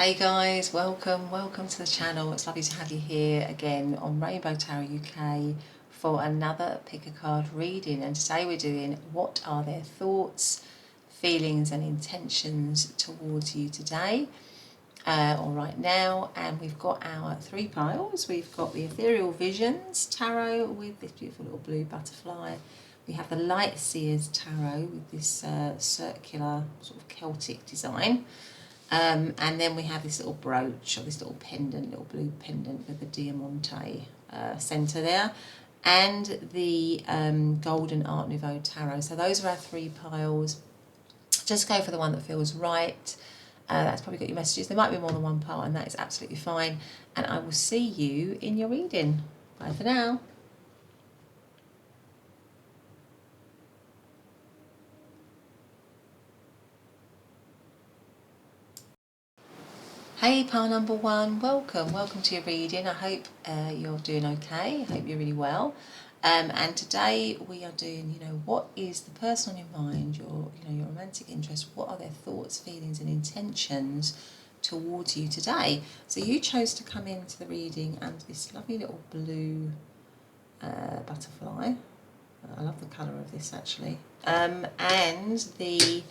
Hey guys, welcome to the channel. It's lovely to have you here again on Rainbow Tarot UK for another pick a card reading. And today we're doing what are their thoughts, feelings and intentions towards you today or right now. And we've got our three piles. We've got the Ethereal Visions Tarot with this beautiful little blue butterfly. We have the Lightseers Tarot with this circular sort of Celtic design. And then we have this little brooch or this little pendant, little blue pendant with the Diamante centre there, and the Golden Art Nouveau Tarot. So those are our three piles. Just go for the one that feels right. That's probably got your messages. There might be more than one pile, and that is absolutely fine. And I will see you in your reading. Bye for now. Hey pile number one, welcome to your reading. I hope you're doing okay. I hope you're really well. And today we are doing, what is the person on your mind, your romantic interest, what are their thoughts, feelings and intentions towards you today? So you chose to come into the reading and this lovely little blue butterfly. I love the colour of this actually. And the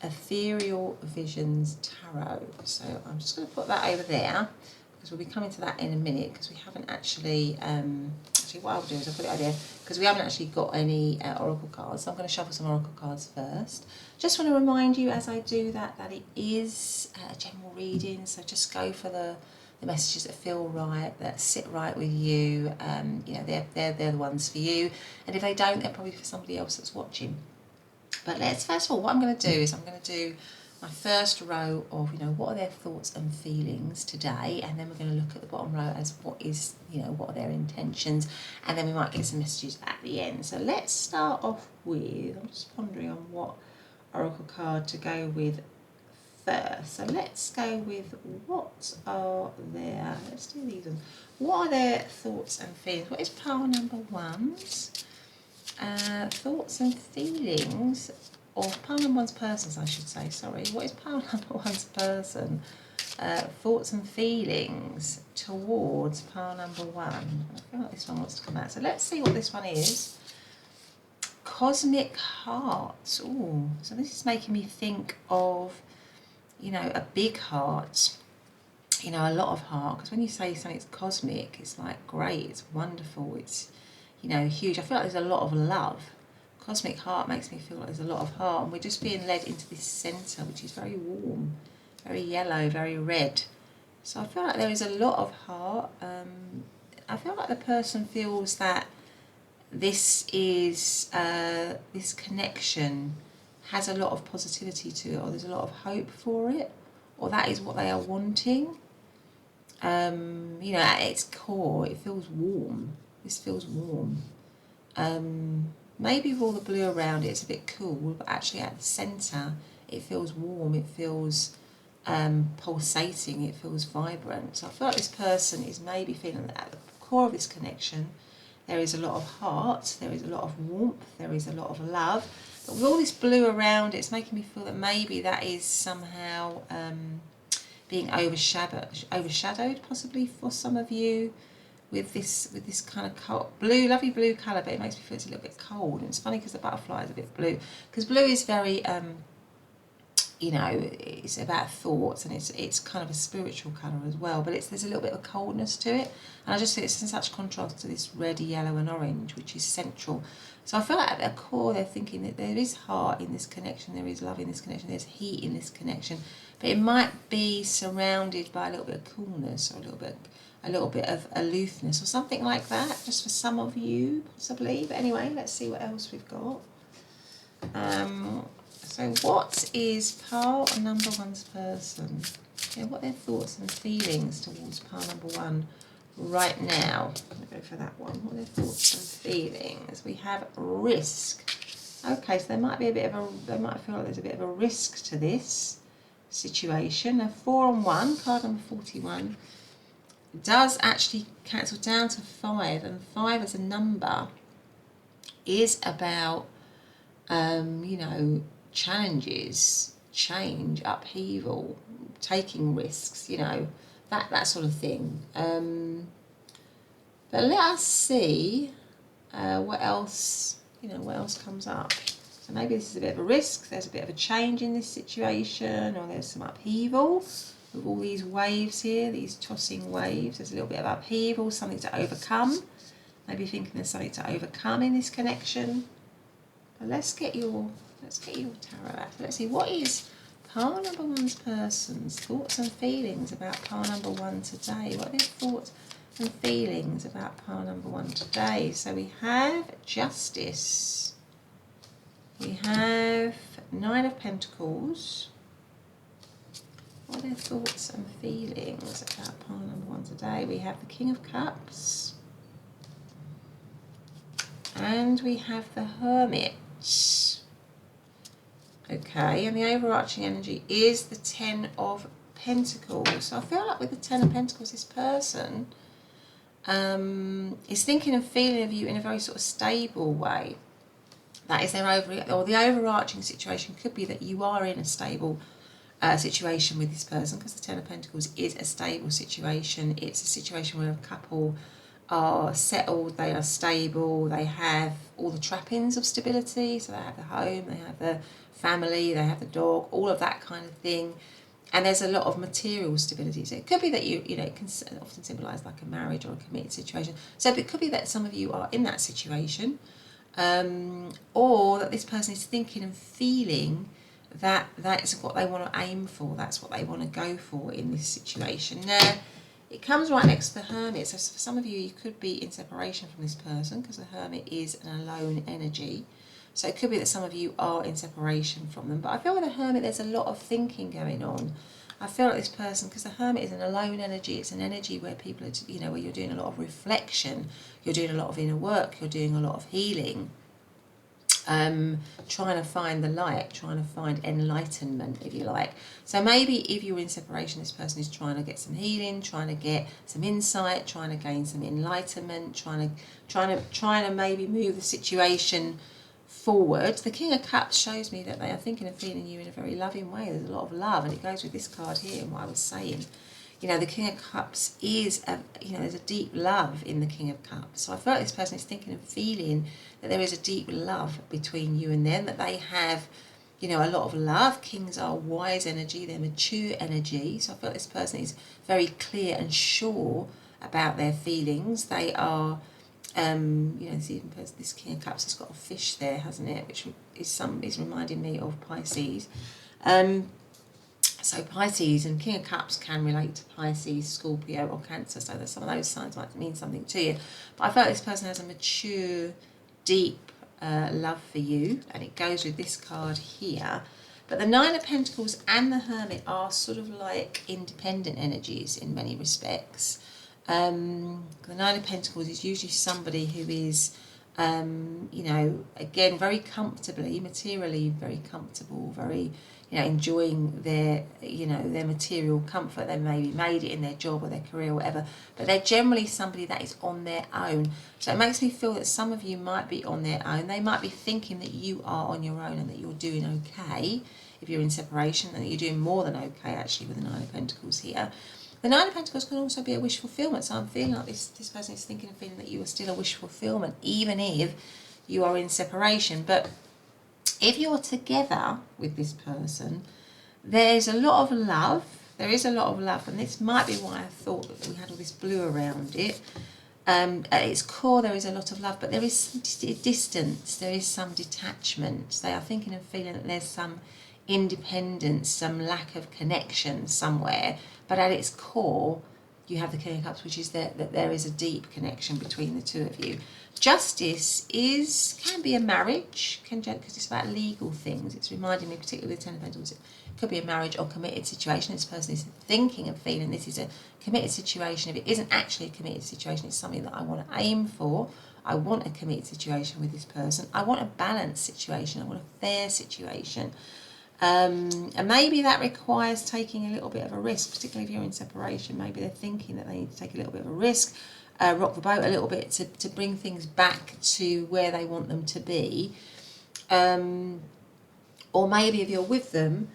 Ethereal Visions Tarot. So I'm just going to put that over there because we'll be coming to that in a minute, because we haven't actually what I'll do is I'll put it over there because we haven't actually got any oracle cards. So I'm going to shuffle some oracle cards first. Just want to remind you as I do that it is a general reading, so just go for the messages that feel right, that sit right with you. They're the ones for you, and if they don't, they're probably for somebody else that's watching. But first of all, what I'm going to do is I'm going to do my first row of, what are their thoughts and feelings today, and then we're going to look at the bottom row as what are their intentions, and then we might get some messages at the end. So let's start off with, I'm just pondering on what oracle card to go with first. So let's go with let's do these ones. What are their thoughts and feelings? What is pile number one's thoughts and feelings, or pile number one's persons, I should say, sorry. What is pile number one's person? Thoughts and feelings towards pile number one. I feel like this one wants to come out. So let's see what this one is. Cosmic Hearts. Ooh, so this is making me think of, a big heart. A lot of heart. Because when you say something's cosmic, it's like great, it's wonderful, it's huge. I feel like there's a lot of love. Cosmic Heart makes me feel like there's a lot of heart, and we're just being led into this centre, which is very warm, very yellow, very red. So I feel like there is a lot of heart. I feel like the person feels that this is this connection has a lot of positivity to it, or there's a lot of hope for it, or that is what they are wanting. At its core, it feels warm. This feels warm. Maybe with all the blue around it, it's a bit cool, but actually at the centre, it feels warm, it feels pulsating, it feels vibrant. So I feel like this person is maybe feeling that at the core of this connection, there is a lot of heart, there is a lot of warmth, there is a lot of love. But with all this blue around it, it's making me feel that maybe that is somehow being overshadowed possibly for some of you. With this kind of cold, lovely blue colour, but it makes me feel it's a little bit cold. And it's funny because the butterfly is a bit blue, because blue is very, it's about thoughts, and it's kind of a spiritual colour as well. But there's a little bit of coldness to it, and I just think it's in such contrast to this red, yellow, and orange, which is central. So I feel like at their core, they're thinking that there is heart in this connection, there is love in this connection, there's heat in this connection, but it might be surrounded by a little bit of coolness, or a little bit of aloofness or something like that, just for some of you possibly. But anyway, let's see what else we've got. So what is pile number one's person? What are their thoughts and feelings towards pile number one right now? I'm going to go for that one. What are their thoughts and feelings? We have risk. Okay, so there might be they might feel like there's a bit of a risk to this situation. A 4 on 1, card number 41. Does actually cancel down to 5, and 5 as a number is about challenges, change, upheaval, taking risks, you know, that sort of thing. But let us see what else, you know, what else comes up. So maybe this is a bit of a risk, there's a bit of a change in this situation, or there's some upheaval with all these waves here, these tossing waves. There's a little bit of upheaval, something to overcome. Maybe thinking there's something to overcome in this connection. But let's get your tarot out. Let's see, what is pile number one's person's thoughts and feelings about pile number one today? What are their thoughts and feelings about pile number one today? So we have Justice. We have Nine of Pentacles. What are their thoughts and feelings about pile number one today? We have the King of Cups. And we have the Hermit. Okay, and the overarching energy is the Ten of Pentacles. So I feel like with the Ten of Pentacles, this person is thinking and feeling of you in a very sort of stable way. That is their the overarching situation could be that you are in a stable situation with this person, because the Ten of Pentacles is a stable situation. It's a situation where a couple are settled, they are stable, they have all the trappings of stability. So they have the home, they have the family, they have the dog, all of that kind of thing. And there's a lot of material stability. So it could be that you know, it can often symbolise like a marriage or a committed situation. So it could be that some of you are in that situation, or that this person is thinking and feeling that that's what they want to aim for, that's what they want to go for in this situation. Now, it comes right next to the Hermit. So for some of you, you could be in separation from this person, because the Hermit is an alone energy. So it could be that some of you are in separation from them. But I feel with the Hermit, there's a lot of thinking going on. I feel like this person, because the Hermit is an alone energy, it's an energy where people are, you know, where you're doing a lot of reflection, you're doing a lot of inner work, you're doing a lot of healing. Trying to find the light, trying to find enlightenment, if you like. So maybe if you're in separation, this person is trying to get some healing, trying to get some insight, trying to gain some enlightenment, trying to maybe move the situation forward. The King of Cups shows me that they are thinking and feeling you in a very loving way. There's a lot of love, and it goes with this card here and what I was saying. You know, the King of Cups is, you know, there's a deep love in the King of Cups. So I feel like this person is thinking and feeling that there is a deep love between you and them, that they have, you know, a lot of love. Kings are wise energy, they're mature energy. So I feel like this person is very clear and sure about their feelings. They are, you know, this King of Cups has got a fish there, hasn't it? Which is reminding me of Pisces. So Pisces and King of Cups can relate to Pisces, Scorpio or Cancer. So that some of those signs might mean something to you. But I feel like this person has a mature, deep love for you. And it goes with this card here. But the Nine of Pentacles and the Hermit are sort of like independent energies in many respects. The Nine of Pentacles is usually somebody who is, you know, again, very comfortably, materially very comfortable, very, you know, enjoying their, you know, their material comfort. They maybe made it in their job or their career or whatever, but they're generally somebody that is on their own. So it makes me feel that some of you might be on their own. They might be thinking that you are on your own and that you're doing okay if you're in separation, and that you're doing more than okay actually with the Nine of Pentacles here. The Nine of Pentacles can also be a wish fulfillment. So I'm feeling like this person is thinking and feeling that you are still a wish fulfillment, even if you are in separation. But if you're together with this person, there's a lot of love. There is a lot of love, and this might be why I thought that we had all this blue around it. At its core, there is a lot of love, but there is some distance. There is some detachment. They are thinking and feeling that there's some independence, some lack of connection somewhere. But at its core, you have the King of Cups, which is that there is a deep connection between the two of you. Justice can be a marriage, because it's about legal things. It's reminding me, particularly with the Ten of Pentacles, it could be a marriage or committed situation. This person is thinking and feeling this is a committed situation. If it isn't actually a committed situation, it's something that I want to aim for. I want a committed situation with this person. I want a balanced situation. I want a fair situation. And maybe that requires taking a little bit of a risk, particularly if you're in separation. Maybe they're thinking that they need to take a little bit of a risk, rock the boat a little bit to bring things back to where they want them to be. Or maybe if you're with them,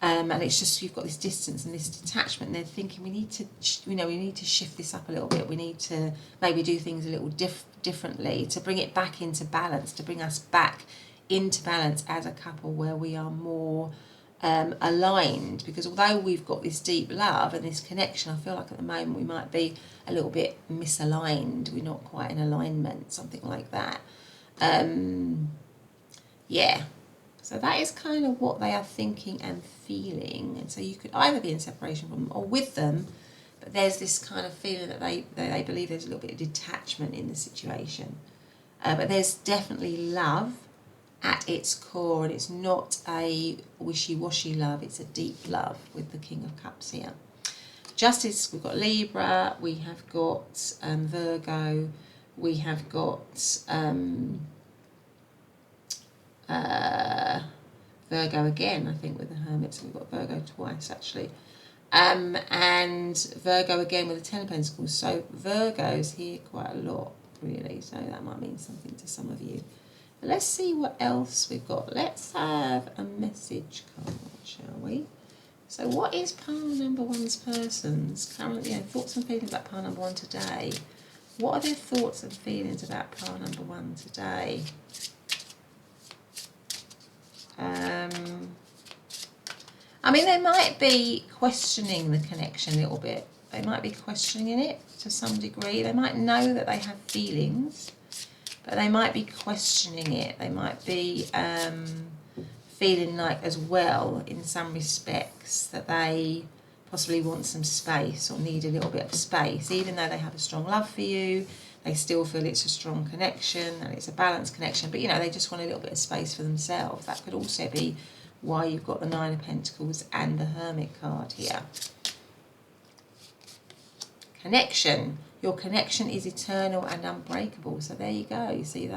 And it's just you've got this distance and this detachment, and they're thinking we need to, we need to shift this up a little bit. We need to maybe do things a little differently to bring it back into balance, to bring us back into balance as a couple where we are more aligned. Because although we've got this deep love and this connection, I feel like at the moment we might be a little bit misaligned. We're not quite in alignment, something like that. Yeah. So that is kind of what they are thinking and feeling. And so you could either be in separation from them or with them, but there's this kind of feeling that they believe there's a little bit of detachment in the situation. But there's definitely love at its core, and it's not a wishy-washy love, it's a deep love with the King of Cups here. Justice, we've got Libra, we have got Virgo, we have got Virgo again, I think, with the Hermit, so we've got Virgo twice actually. And Virgo again with the Ten of Pentacles, so Virgo's here quite a lot really, so that might mean something to some of you. But let's see what else we've got. Let's have a message card, shall we? So what is pile number one's person's currently, thoughts and feelings about pile number one today? What are their thoughts and feelings about pile number one today? I mean, they might be questioning the connection a little bit. They might be questioning it to some degree. They might know that they have feelings, but they might be questioning it. They might be feeling like as well, in some respects, that they possibly want some space or need a little bit of space. Even though they have a strong love for you, they still feel it's a strong connection and it's a balanced connection, but they just want a little bit of space for themselves. That could also be why you've got the Nine of Pentacles and the Hermit card here. Connection. Your connection is eternal and unbreakable. So there you go. See,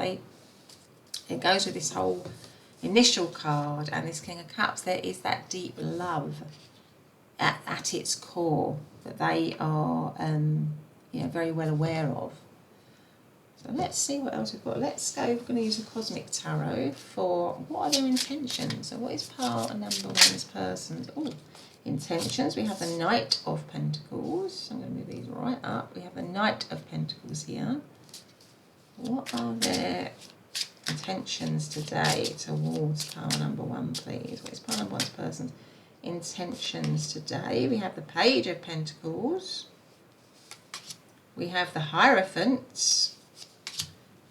it goes with this whole initial card and this King of Cups. There is that deep love at its core that they are very well aware of. So let's see what else we've got. Let's go, we're going to use a Cosmic Tarot for what are their intentions. So what is pile number one's person's intentions? We have the Knight of Pentacles. I'm going to move these right up. We have the Knight of Pentacles here. What are their intentions today towards pile number one, please? What is pile number one's person's intentions today? We have the Page of Pentacles. We have the Hierophant.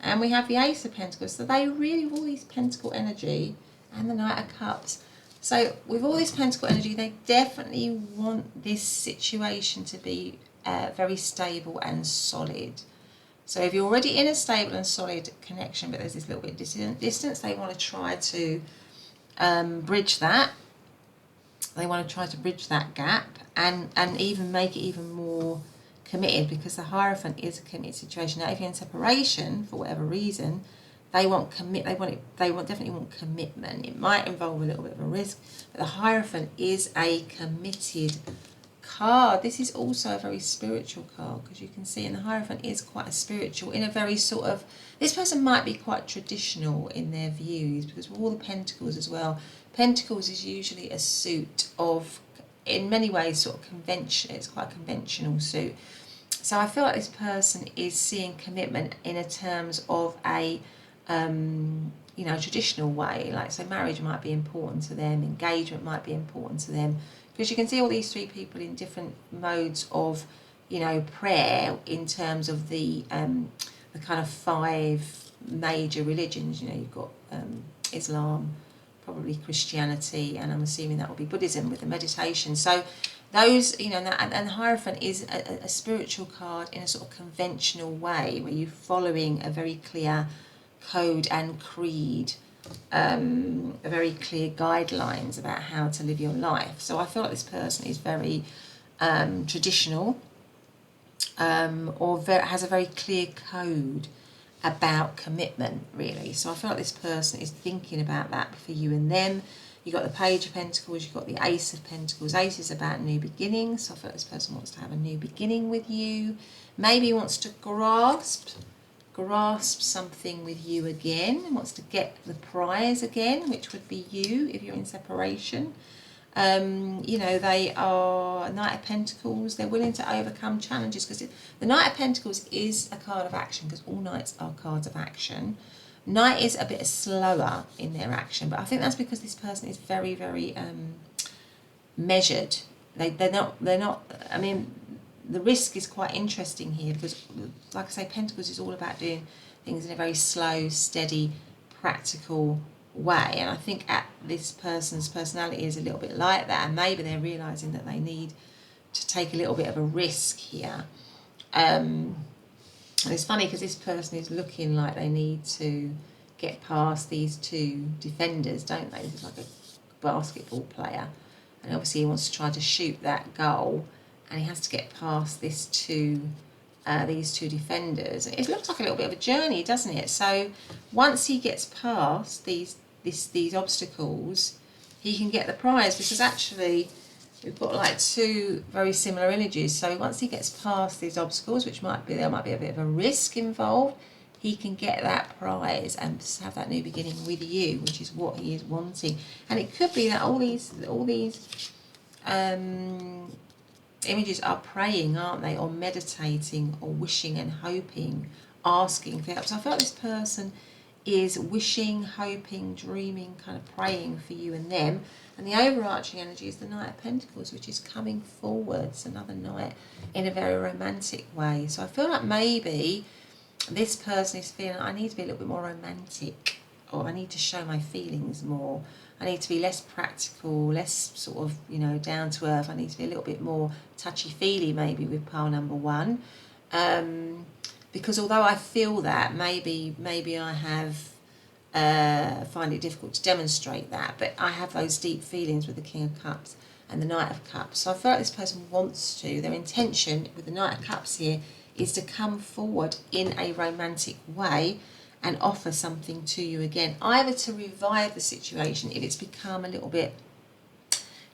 And we have the Ace of Pentacles. So they really have all these Pentacle energy and the Knight of Cups. So with all this Pentacle energy, they definitely want this situation to be very stable and solid. So if you're already in a stable and solid connection, but there's this little bit of distance, they want to try to bridge that. They want to try to bridge that gap and even make it even more committed, because the Hierophant is a committed situation. Now if you're in separation for whatever reason, they definitely want commitment. It might involve a little bit of a risk, but the Hierophant is a committed card. This is also a very spiritual card, because you can see, and the Hierophant is quite a spiritual, in a very sort of, this person might be quite traditional in their views, because with all the Pentacles as well, Pentacles is usually a suit of, in many ways, sort of convention. It's quite a conventional suit. So I feel like this person is seeing commitment in a terms of a traditional way. Like, so marriage might be important to them, engagement might be important to them, because you can see all these three people in different modes of prayer in terms of the kind of five major religions. You've got Islam, probably Christianity, and I'm assuming that will be Buddhism with the meditation. So those, and the Hierophant is a spiritual card in a sort of conventional way, where you're following a very clear code and creed, a very clear guidelines about how to live your life. So I feel like this person is very traditional, or has a very clear code about commitment, really. So I feel like this person is thinking about that for you and them. You've got the Page of Pentacles, you've got the Ace of Pentacles. Ace is about new beginnings, so I feel like this person wants to have a new beginning with you. Maybe wants to grasp something with you again, wants to get the prize again, which would be you if you're in separation. You know, they are Knight of Pentacles. They're willing to overcome challenges, because the Knight of Pentacles is a card of action, because all Knights are cards of action. Knight is a bit slower in their action, but I think that's because this person is very, very measured. They're not, I mean, the risk is quite interesting here, because, like I say, Pentacles is all about doing things in a very slow, steady, practical way. And I think this person's personality is a little bit like that, and maybe they're realising that they need to take a little bit of a risk here. And it's funny, because this person is looking like they need to get past these two defenders, don't they? This is like a basketball player, and obviously he wants to try to shoot that goal, and he has to get past these two defenders. It looks like a little bit of a journey, doesn't it? So once he gets past these obstacles, he can get the prize, because actually we've got like two very similar images. So once he gets past these obstacles, which there might be a bit of a risk involved, he can get that prize and have that new beginning with you, which is what he is wanting. And it could be that all these images are praying, aren't they, or meditating, or wishing and hoping, asking for help. So I feel like this person is wishing, hoping, dreaming, kind of praying for you and them. And the overarching energy is the Knight of Pentacles, which is coming forwards, another knight, in a very romantic way. So I feel like maybe this person is feeling, I need to be a little bit more romantic, or I need to show my feelings more. I need to be less practical, less sort of, you know, down to earth. I need to be a little bit more touchy-feely maybe with pile number one. Because although I feel that, maybe I have find it difficult to demonstrate that, but I have those deep feelings with the King of Cups and the Knight of Cups. So I feel like this person wants to, their intention with the Knight of Cups here is to come forward in a romantic way and offer something to you again, either to revive the situation if it's become a little bit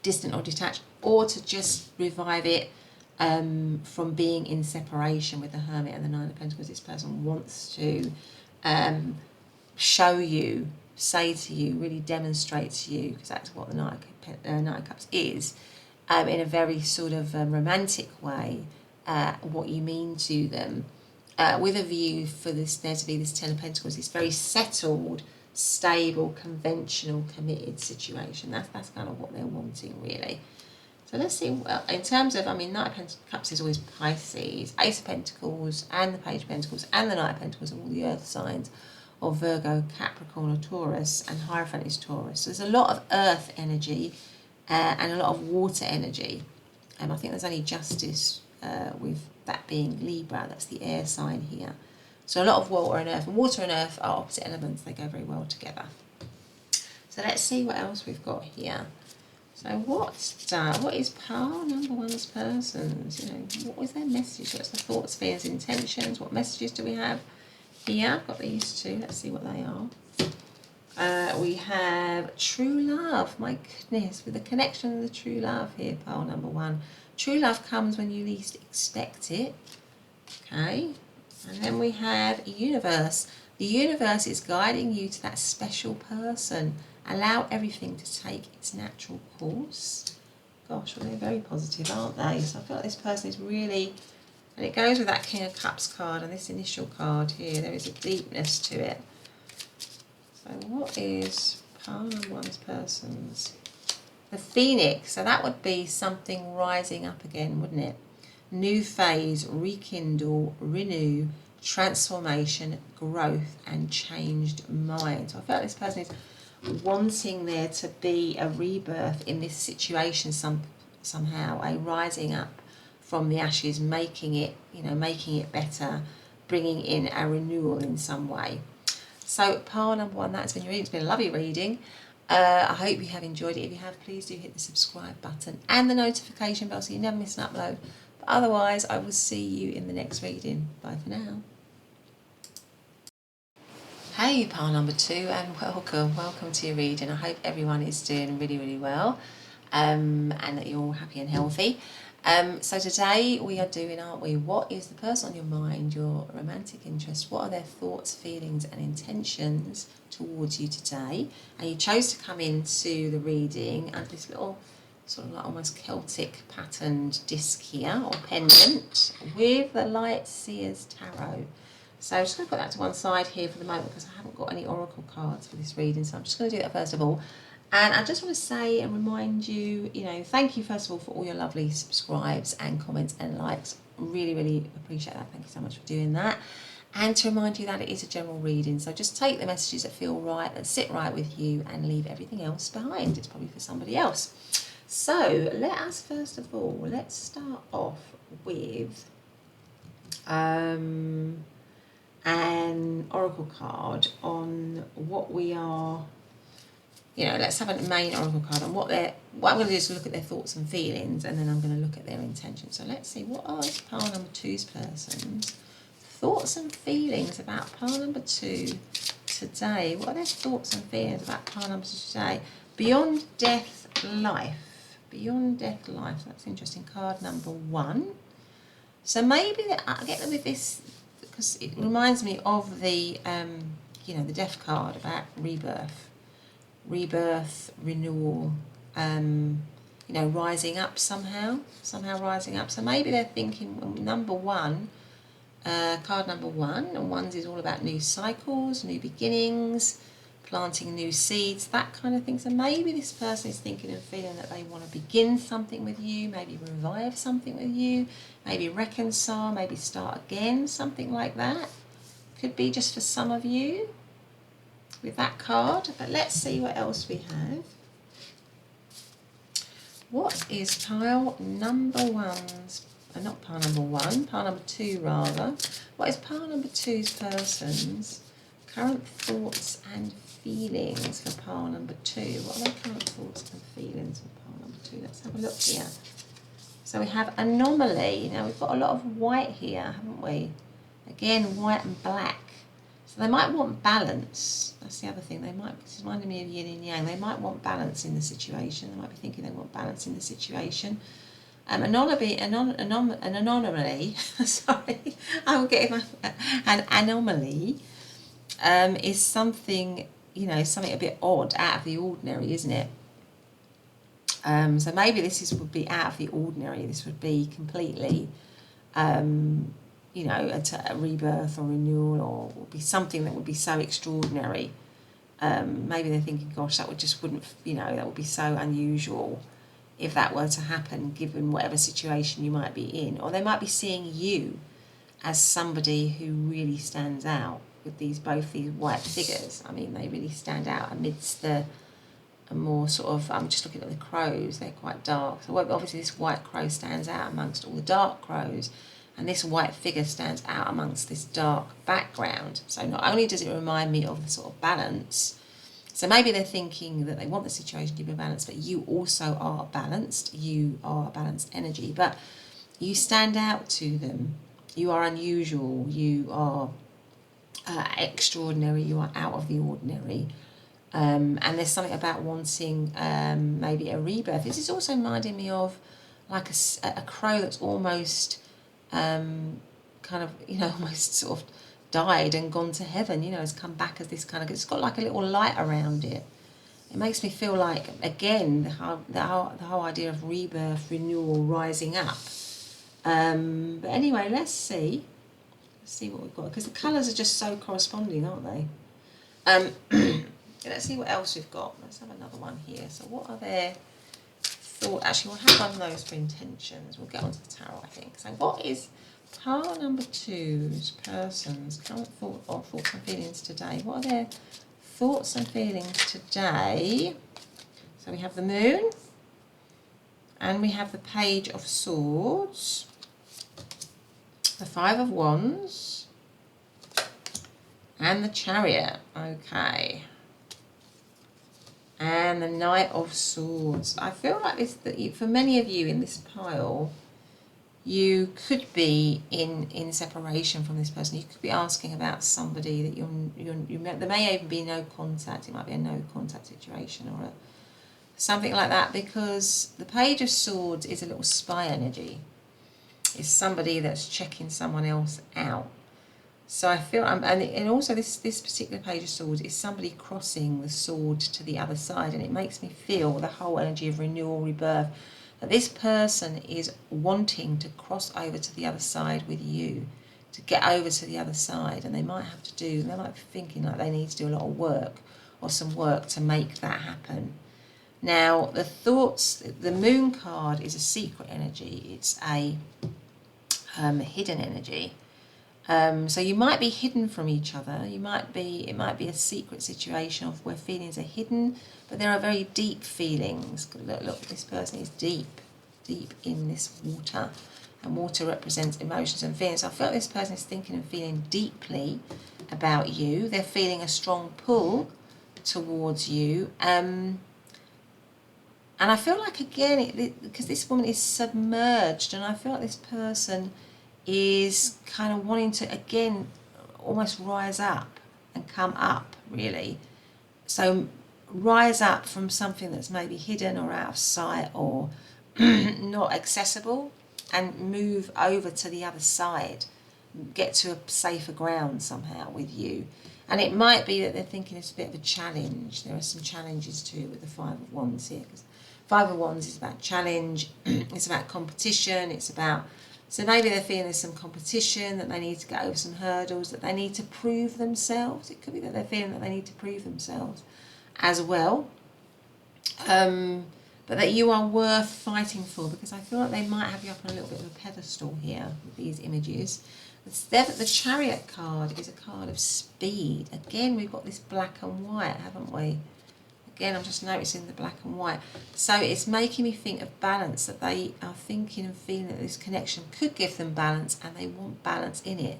distant or detached, or to just revive it from being in separation with the Hermit and the Nine of Pentacles. This person wants to show you, say to you, really demonstrate to you, because that's what the Knight of Cups is, in a very sort of romantic way, what you mean to them, with a view for this, there to be this Ten of Pentacles, this very settled, stable, conventional, committed situation. That's kind of what they're wanting, really. So let's see, in terms of, I mean, Knight of Cups is always Pisces, Ace of Pentacles and the Page of Pentacles and the Knight of Pentacles are all the earth signs of Virgo, Capricorn or Taurus, and Hierophant is Taurus. So there's a lot of earth energy and a lot of water energy. I think there's only Justice with that being Libra, that's the air sign here. So a lot of water and earth. And water and earth are opposite elements, they go very well together. So let's see what else we've got here. So what is pile number one's person's? You know, what was their message? What's the thoughts, fears, intentions? What messages do we have here? I've got these two. Let's see what they are. We have true love. My goodness, with the connection of the true love here, pile number one. True love comes when you least expect it. Okay. And then we have universe. The universe is guiding you to that special person. Allow everything to take its natural course. Gosh, well, they're very positive, aren't they? So I feel like this person is really, and it goes with that King of Cups card and this initial card here. There is a deepness to it. So what is pile number one's person's? The Phoenix. So that would be something rising up again, wouldn't it? New phase, rekindle, renew, transformation, growth, and changed mind. So I feel like this person is wanting there to be a rebirth in this situation somehow, a rising up from the ashes, making it, you know, making it better, bringing in a renewal in some way. So pile number one, that's been your reading. It's been a lovely reading. I hope you have enjoyed it. If you have, please do hit the subscribe button and the notification bell so you never miss an upload. But otherwise, I will see you in the next reading. Bye for now. Hey, pile number two, and welcome to your reading. I hope everyone is doing really, really well, and that you're all happy and healthy. So today we are doing, aren't we, what is the person on your mind, your romantic interest? What are their thoughts, feelings and intentions towards you today? And you chose to come into the reading under this little sort of like almost Celtic patterned disc here, or pendant, with the Lightseers Tarot. So I'm just going to put that to one side here for the moment because I haven't got any oracle cards for this reading, so I'm just going to do that first of all. And I just want to say and remind you, thank you first of all for all your lovely subscribes and comments and likes. Really, really appreciate that. Thank you so much for doing that. And to remind you that it is a general reading, so just take the messages that feel right, that sit right with you, and leave everything else behind. It's probably for somebody else. So let us first of all, let's start off with an oracle card on what we are, let's have a main oracle card on what I'm going to do is look at their thoughts and feelings, and then I'm going to look at their intentions. So let's see, what are pile number 2's person's thoughts and feelings about pile number 2 today? What are their thoughts and feelings about pile number 2 today? Beyond death, life. Beyond death, life. That's interesting. Card number 1. So maybe I get them with this because it reminds me of the, the death card about rebirth, renewal, rising up somehow rising up. So maybe they're thinking number 1. Card number 1, and ones is all about new cycles, new beginnings, planting new seeds, that kind of thing. So maybe this person is thinking and feeling that they want to begin something with you, maybe revive something with you, maybe reconcile, maybe start again, something like that. Could be just for some of you with that card. But let's see what else we have. What is pile number 1's, not pile number 1, pile number 2 rather. What is pile number 2's person's current thoughts and feelings for pile number 2? What are their current thoughts and feelings for pile number 2? Let's have a look here. So we have anomaly. Now we've got a lot of white here, haven't we? Again, white and black. So they might want balance. That's the other thing. This is reminding me of yin and yang. They might want balance in the situation. They might be thinking they want balance in the situation. An anomaly, sorry, I'm getting an anomaly is something, something a bit odd, out of the ordinary, isn't it? So maybe this would be out of the ordinary. This would be completely, a rebirth or renewal, or would be something that would be so extraordinary. Maybe they're thinking, gosh, that would be so unusual if that were to happen, given whatever situation you might be in. Or they might be seeing you as somebody who really stands out with both these white figures. I mean, they really stand out amidst a more sort of, I'm just looking at the crows, they're quite dark. So obviously this white crow stands out amongst all the dark crows, and this white figure stands out amongst this dark background. So not only does it remind me of the sort of balance, so maybe they're thinking that they want the situation to be balanced, but you also are balanced. You are a balanced energy, but you stand out to them. You are unusual. You are extraordinary. You are out of the ordinary. And there's something about wanting maybe a rebirth. This is also reminding me of like a crow that's almost almost sort of died and gone to heaven, has come back as this kind of, it's got like a little light around it. It makes me feel like, again, the whole idea of rebirth, renewal, rising up. But anyway, let's see what we've got, because the colours are just so corresponding, aren't they? Let's see what else we've got. Let's have another one here. So what are their thoughts? Actually, we'll have one of those for intentions. We'll get onto the tarot, I think. So what is pile number 2's person's current thoughts and feelings today? What are their thoughts and feelings today? So we have the moon, and we have the Page of Swords, the Five of Wands, and the Chariot. Okay. And the Knight of Swords. I feel like for many of you in this pile, you could be in separation from this person. You could be asking about somebody that there may even be no contact. It might be a no contact situation or something like that, because the Page of Swords is a little spy energy. It's somebody that's checking someone else out. So I feel, and also this particular Page of Swords is somebody crossing the sword to the other side, and it makes me feel the whole energy of renewal, rebirth, that this person is wanting to cross over to the other side with you, to get over to the other side, and they might have to do, they're like thinking like they need to do a lot of work or some work to make that happen. Now, the thoughts, the Moon card is a secret energy. It's a hidden energy. So you might be hidden from each other. It might be a secret situation of where feelings are hidden, but there are very deep feelings. Look, this person is deep in this water, and water represents emotions and feelings. So I feel like this person is thinking and feeling deeply about you. They're feeling a strong pull towards you. And I feel like, again, because this woman is submerged, and I feel like this person is kind of wanting to, again, almost rise up and come up, really. So rise up from something that's maybe hidden or out of sight or not accessible, and move over to the other side, get to a safer ground somehow with you. And it might be that they're thinking it's a bit of a challenge. There are some challenges too with the Five of Wands here, because Five of Wands is about challenge, it's about competition, it's about, so maybe they're feeling there's some competition, that they need to get over some hurdles, that they need to prove themselves. It could be that they're feeling that they need to prove themselves as well. But that you are worth fighting for, because I feel like they might have you up on a little bit of a pedestal here with these images. The Chariot card is a card of speed. Again, we've got this black and white, haven't we? Again, I'm just noticing the black and white. So it's making me think of balance, that they are thinking and feeling that this connection could give them balance, and they want balance in it.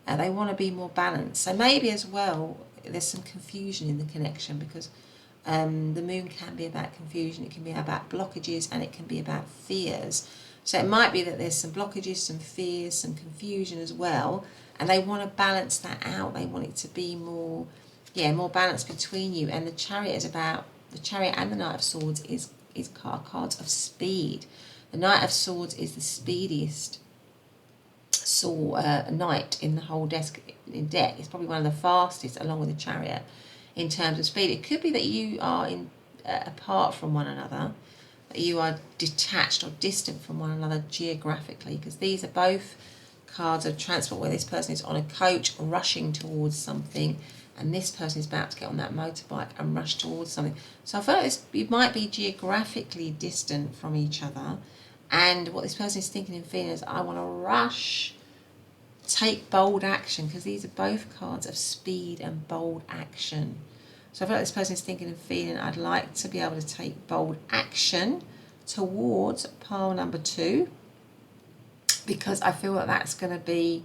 They want to be more balanced. So maybe as well, there's some confusion in the connection, because the Moon can be about confusion, it can be about blockages, and it can be about fears. So it might be that there's some blockages, some fears, some confusion as well, and they want to balance that out. They want it to be more balance between you. And the Chariot is about, the Chariot and the Knight of Swords is cards of speed. The Knight of Swords is the speediest knight in the whole deck. It's probably one of the fastest, along with the Chariot, in terms of speed. It could be that you are apart from one another, that you are detached or distant from one another geographically, because these are both cards of transport, where this person is on a coach rushing towards something, and this person is about to get on that motorbike and rush towards something. So I feel like you might be geographically distant from each other, and what this person is thinking and feeling is, I want to rush, take bold action, because these are both cards of speed and bold action. So I feel like this person is thinking and feeling, I'd like to be able to take bold action towards pile number 2, because I feel that that's going to be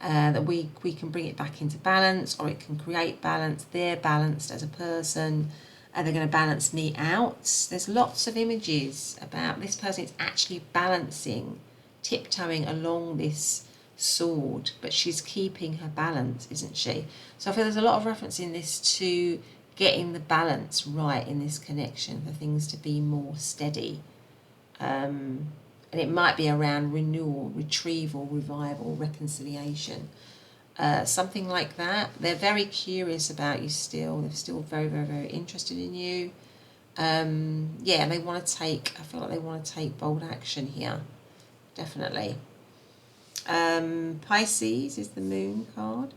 that we can bring it back into balance, or it can create balance. They're balanced as a person, and they're going to balance me out. There's lots of images about this person is actually balancing, tiptoeing along this sword, but she's keeping her balance, isn't she? So I feel there's a lot of reference in this to getting the balance right in this connection, for things to be more steady. And it might be around renewal, retrieval, revival, reconciliation, something like that. They're very curious about you still. They're still very, very, very interested in you. And they want to take, I feel like they want to take bold action here, definitely. Pisces is the Moon card.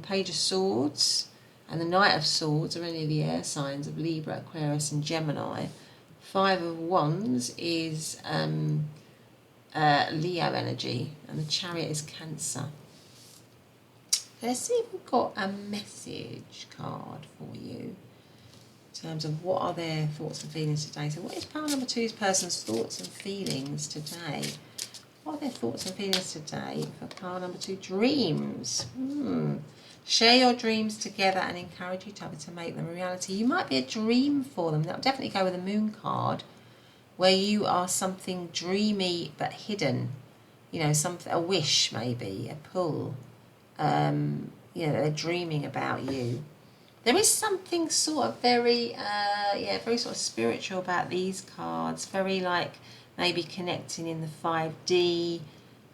Page of Swords and the Knight of Swords are only the air signs of Libra, Aquarius and Gemini. Five of Wands is Leo energy, and the Chariot is Cancer. Let's see if we've got a message card for you in terms of what are their thoughts and feelings today. So what is pile number 2's person's thoughts and feelings today? What are their thoughts and feelings today for pile number 2? Dreams. Share your dreams together and encourage each other to make them a reality. You might be a dream for them. That'll definitely go with the Moon card, where you are something dreamy but hidden. You know, a wish maybe, a pull. They're dreaming about you. There is something sort of very sort of spiritual about these cards. Very like maybe connecting in the 5D.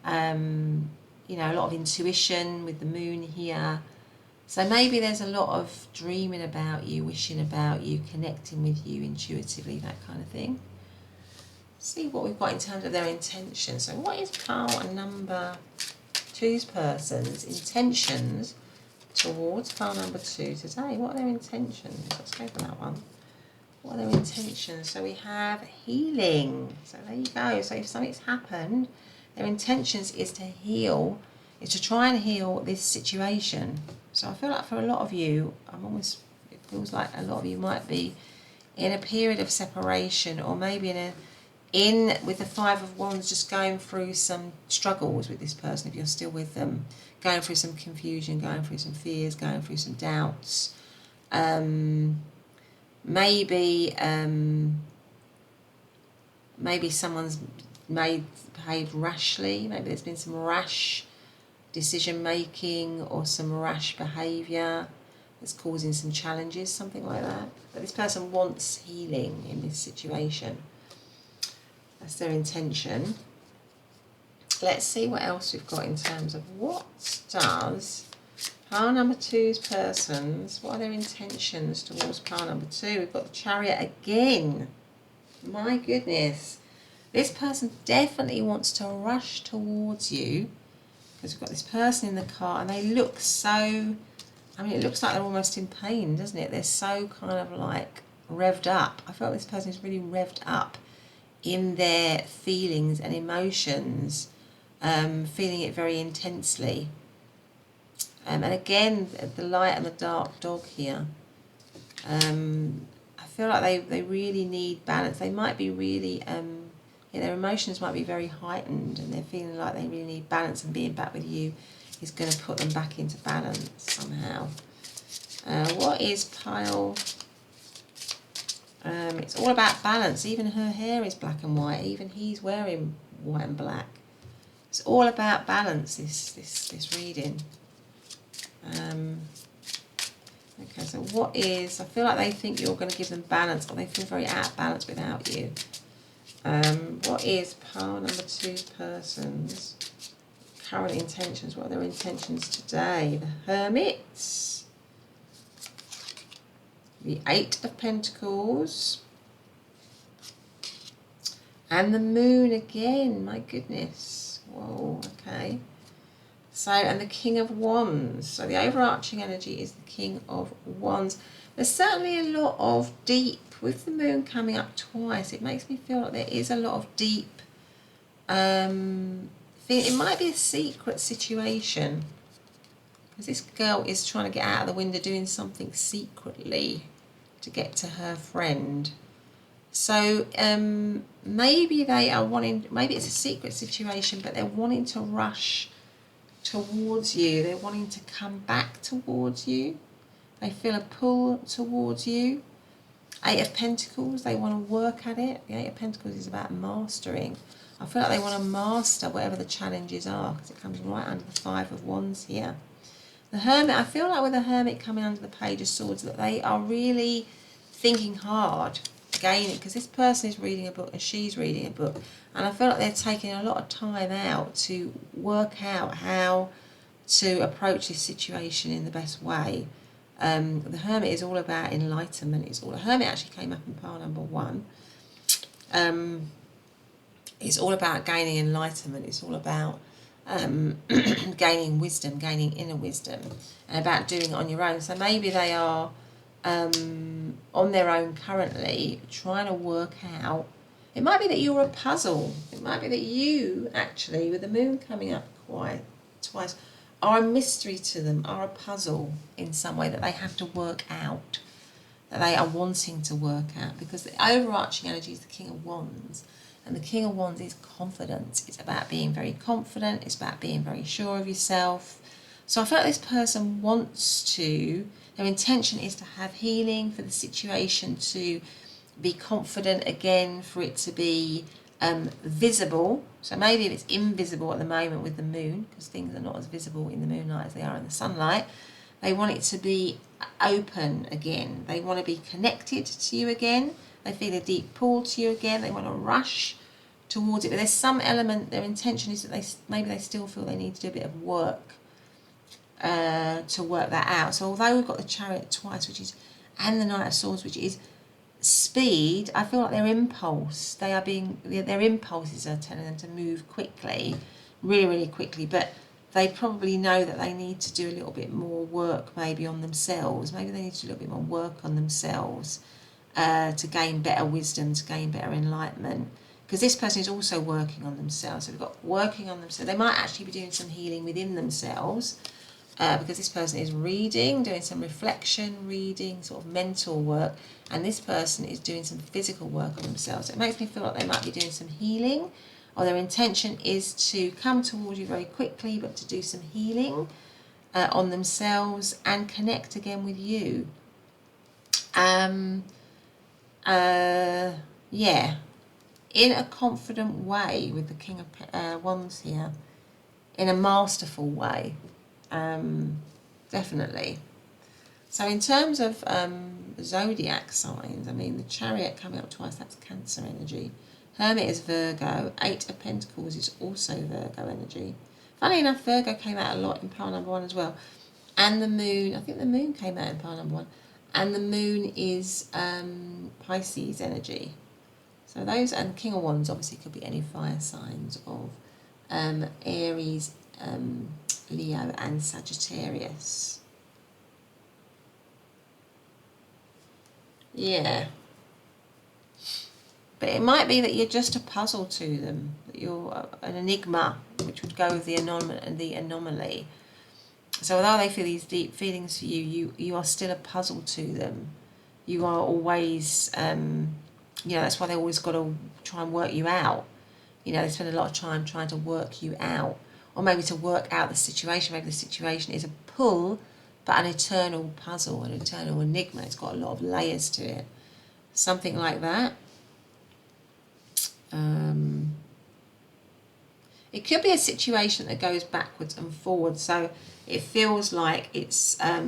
You know, a lot of intuition with the moon here. So maybe there's a lot of dreaming about you, wishing about you, connecting with you intuitively, that kind of thing. See what we've got in terms of their intention. So what is pile number 2's person's intentions towards pile number 2 today? What are their intentions? Let's go for that one. What are their intentions? So we have healing. So there you go. So if something's happened, their intentions is to heal, is to try and heal this situation. So I feel like for a lot of you, it feels like a lot of you might be in a period of separation, or maybe with the 5 of Wands, just going through some struggles with this person if you're still with them, going through some confusion, going through some fears, going through some doubts. Maybe someone's behaved rashly. Maybe there's been some rash decision making or some rash behaviour that's causing some challenges, something like that. But this person wants healing in this situation. That's their intention. Let's see what else we've got in terms of what does pile number 2's persons, what are their intentions towards pile number 2? We've got the Chariot again. My goodness. This person definitely wants to rush towards you, because we've got this person in the car and they look so, I mean, it looks like they're almost in pain, doesn't it? They're so kind of like revved up. I feel like this person is really revved up in their feelings and emotions, feeling it very intensely. And again, the light and the dark dog here. I feel like they really need balance. They might be really, their emotions might be very heightened, and they're feeling like they really need balance, and being back with you is going to put them back into balance somehow. What is pile? It's all about balance. Even her hair is black and white. Even he's wearing white and black. It's all about balance, this reading. Okay, so what is, I feel like they think you're going to give them balance, or they feel very out of balance without you. What is pile number 2's person's current intentions? What are their intentions today? The Hermits, the 8 of Pentacles, and the Moon again. My goodness. Whoa, okay. So, and the King of Wands. So the overarching energy is the King of Wands. There's certainly a lot of deep, with the Moon coming up twice, it makes me feel like there is a lot of deep, it might be a secret situation, because this girl is trying to get out of the window, doing something secretly to get to her friend. So maybe they are wanting, maybe it's a secret situation, but they're wanting to rush towards you. They're wanting to come back towards you. They feel a pull towards you. 8 of Pentacles, they want to work at it. The 8 of Pentacles is about mastering. I feel like they want to master whatever the challenges are, because it comes right under the 5 of Wands here. The Hermit, I feel like with the Hermit coming under the Page of Swords, that they are really thinking hard, gaining, because this person is reading a book and she's reading a book, and I feel like they're taking a lot of time out to work out how to approach this situation in the best way. The Hermit is all about enlightenment. The Hermit actually came up in pile number 1. It's all about gaining enlightenment. It's all about gaining wisdom, gaining inner wisdom, and about doing it on your own. So maybe they are on their own currently, trying to work out. It might be that you're a puzzle. It might be that you actually, with the Moon coming up twice, are a mystery to them, are a puzzle in some way that they have to work out, that they are wanting to work out, because the overarching energy is the King of Wands, and the King of Wands is confidence. It's about being very confident, it's about being very sure of yourself. So I feel like this person wants to, their intention is to have healing, for the situation to be confident again, for it to be visible. So maybe if it's invisible at the moment with the Moon, because things are not as visible in the moonlight as they are in the sunlight, they want it to be open again. They want to be connected to you again. They feel a deep pull to you again. They want to rush towards it. But there's some element, their intention is that maybe they still feel they need to do a bit of work to work that out. So although we've got the Chariot twice, and the Knight of Swords, which is speed, I feel like their impulses are telling them to move quickly, really, really quickly, but they probably know that they need to do a little bit more work maybe on themselves. Maybe they need to do a little bit more work on themselves to gain better wisdom, to gain better enlightenment. Because this person is also working on themselves. So we've got working on themselves. They might actually be doing some healing within themselves because this person is reading, doing some reflection, reading, sort of mental work. And this person is doing some physical work on themselves. So it makes me feel like they might be doing some healing, or their intention is to come towards you very quickly, but to do some healing on themselves and connect again with you. Yeah, in a confident way with the King of Wands here, in a masterful way, definitely. So in terms of zodiac signs, I mean, the Chariot coming up twice, that's Cancer energy. Hermit is Virgo. 8 of Pentacles is also Virgo energy. Funny enough, Virgo came out a lot in pile number 1 as well. And the Moon, I think the Moon came out in pile number 1. And the Moon is Pisces energy. So those, and King of Wands obviously could be any fire signs of Aries, Leo and Sagittarius. Yeah. But it might be that you're just a puzzle to them, that you're an enigma, which would go with the anomaly. So although they feel these deep feelings for you, you are still a puzzle to them. You are always, that's why they always got to try and work you out. They spend a lot of time trying to work you out. Or maybe to work out the situation. Maybe the situation is a pull, but an eternal puzzle, an eternal enigma. It's got a lot of layers to it. Something like that. It could be a situation that goes backwards and forwards, so it feels like it's a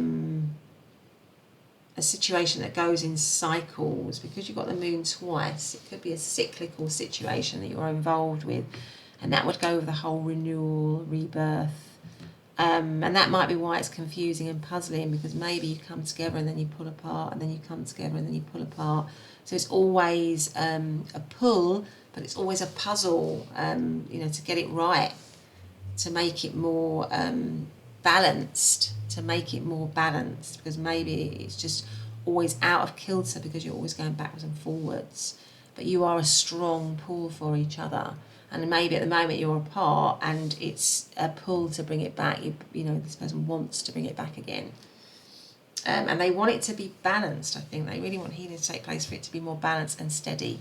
situation that goes in cycles. Because you've got the Moon twice, it could be a cyclical situation that you're involved with, and that would go with the whole renewal, rebirth, and that might be why it's confusing and puzzling, because maybe you come together and then you pull apart, and then you come together and then you pull apart. So it's always a pull, but it's always a puzzle, to get it right, to make it more balanced, because maybe it's just always out of kilter because you're always going backwards and forwards. But you are a strong pull for each other. And maybe at the moment you're apart and it's a pull to bring it back. This person wants to bring it back again. And they want it to be balanced, I think. They really want healing to take place for it to be more balanced and steady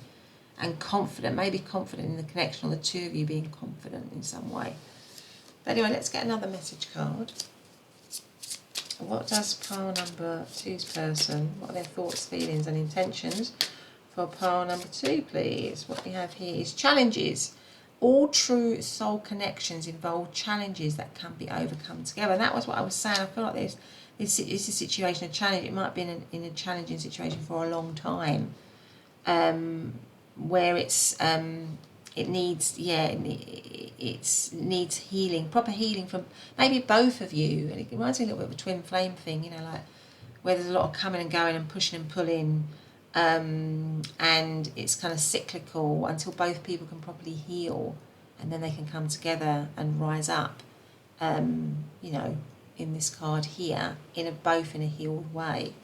and confident, maybe confident in the connection, or the two of you being confident in some way. But anyway, let's get another message card. What does pile number 2's person, what are their thoughts, feelings and intentions for pile number 2, please? What we have here is challenges. All true soul connections involve challenges that can be overcome together. And that was what I was saying. I feel like this is a situation, a challenge. It might be in a challenging situation for a long time, where it needs healing, proper healing from maybe both of you. And it reminds me a little bit of a twin flame thing, like where there's a lot of coming and going and pushing and pulling, and it's kind of cyclical until both people can properly heal, and then they can come together and rise up, in this card here, both in a healed way.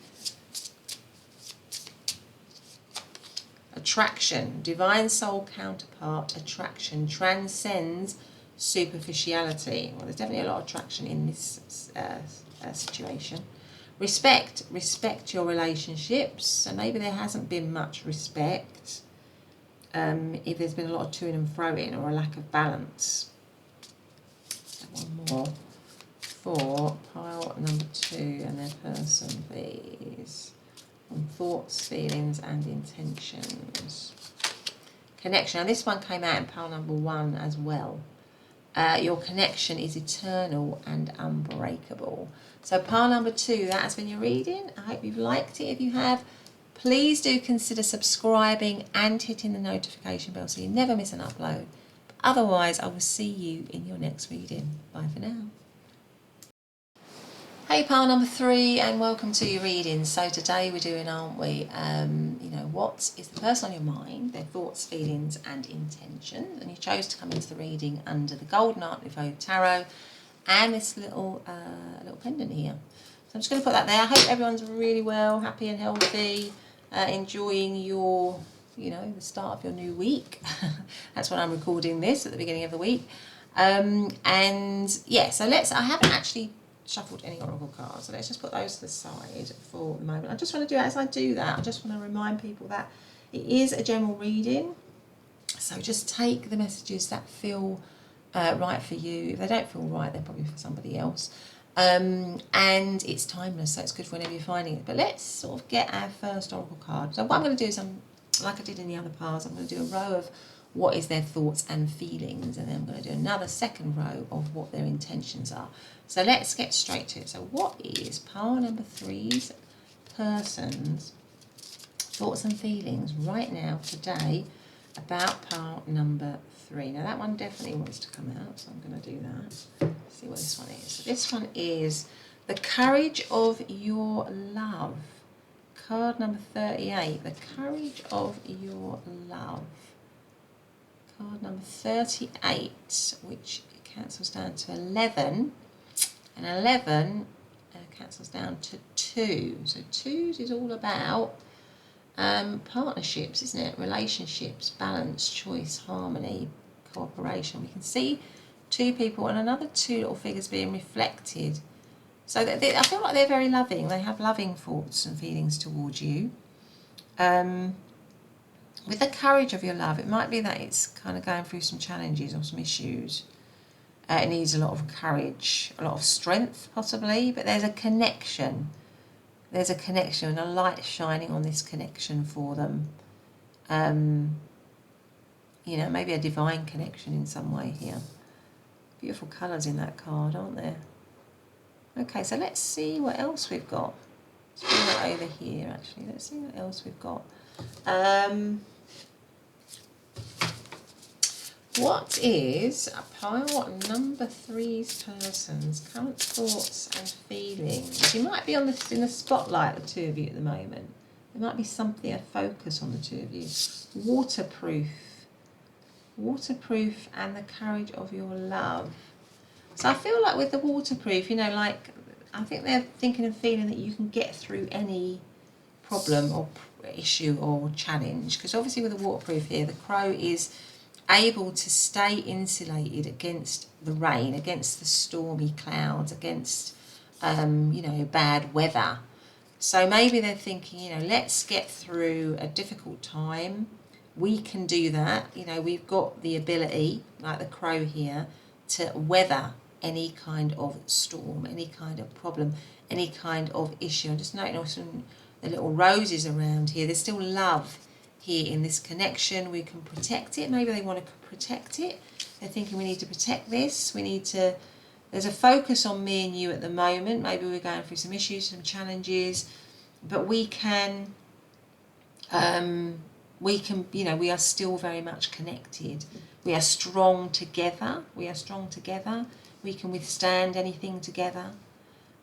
Attraction, divine soul counterpart, attraction transcends superficiality. Well, there's definitely a lot of attraction in this situation. Respect your relationships. So maybe there hasn't been much respect. If there's been a lot of toing and froing or a lack of balance. One more for pile number 2 and their person, please. On thoughts, feelings and intentions. Connection. Now this one came out in pile number 1 as well. Your connection is eternal and unbreakable. So pile number 2, that has been your reading. I hope you've liked it. If you have, Please do consider subscribing and hitting the notification bell so you never miss an upload. Otherwise, I will see you in your next reading. Bye for now. Hey, pile number 3, and welcome to your reading. So today we're doing, aren't we, what is the person on your mind, their thoughts, feelings and intentions. And you chose to come into the reading under the Golden Art Nouveau Tarot and this little pendant here. So I'm just going to put that there. I hope everyone's really well, happy and healthy, enjoying your, the start of your new week. That's when I'm recording this, at the beginning of the week. And yeah, so I haven't actually shuffled any oracle cards, so let's just put those to the side for the moment. I just want to do, as I do that, I just want to remind people that it is a general reading, so just take the messages that feel right for you. If they don't feel right, they're probably for somebody else. And it's timeless, so it's good for whenever you're finding it. But let's sort of get our first oracle card. So what I'm going to do is, like I did in the other piles, I'm going to do a row of what is their thoughts and feelings, and then I'm going to do another second row of what their intentions are. So let's get straight to it. So what is pile number 3's person's thoughts and feelings right now, today, about pile number 3? Now that one definitely wants to come out, so I'm going to do that. Let's see what this one is. So this one is the courage of your love. Card number 38, the courage of your love. Card number 38, which cancels down to 11, and 11 cancels down to 2. So 2s is all about partnerships, isn't it? Relationships, balance, choice, harmony, cooperation. We can see 2 people and another 2 little figures being reflected. So I feel like they're very loving. They have loving thoughts and feelings towards you. With the courage of your love, it might be that it's kind of going through some challenges or some issues. It needs a lot of courage, a lot of strength possibly, but there's a connection. There's a connection and a light shining on this connection for them. Maybe a divine connection in some way here. Beautiful colours in that card, aren't there? Okay, so let's see what else we've got. Let's bring that over here actually. Let's see what else we've got. What is pile number 3's person's current thoughts and feelings? You might be in the spotlight, the 2 of you at the moment. There might be something, a focus on the 2 of you. Waterproof and the courage of your love. So I feel like with the waterproof, I think they're thinking and feeling that you can get through any problem or issue or challenge, because obviously with the waterproof here, the crow is able to stay insulated against the rain, against the stormy clouds, against bad weather. So maybe they're thinking, let's get through a difficult time. We can do that. We've got the ability, like the crow here, to weather any kind of storm, any kind of problem, any kind of issue. I'm just noting also the little roses around here. There's still love here in this connection. We can protect it. Maybe they want to protect it. They're thinking we need to protect this. There's a focus on me and you at the moment. Maybe we're going through some issues, some challenges, but we are still very much connected. We are strong together. We can withstand anything together.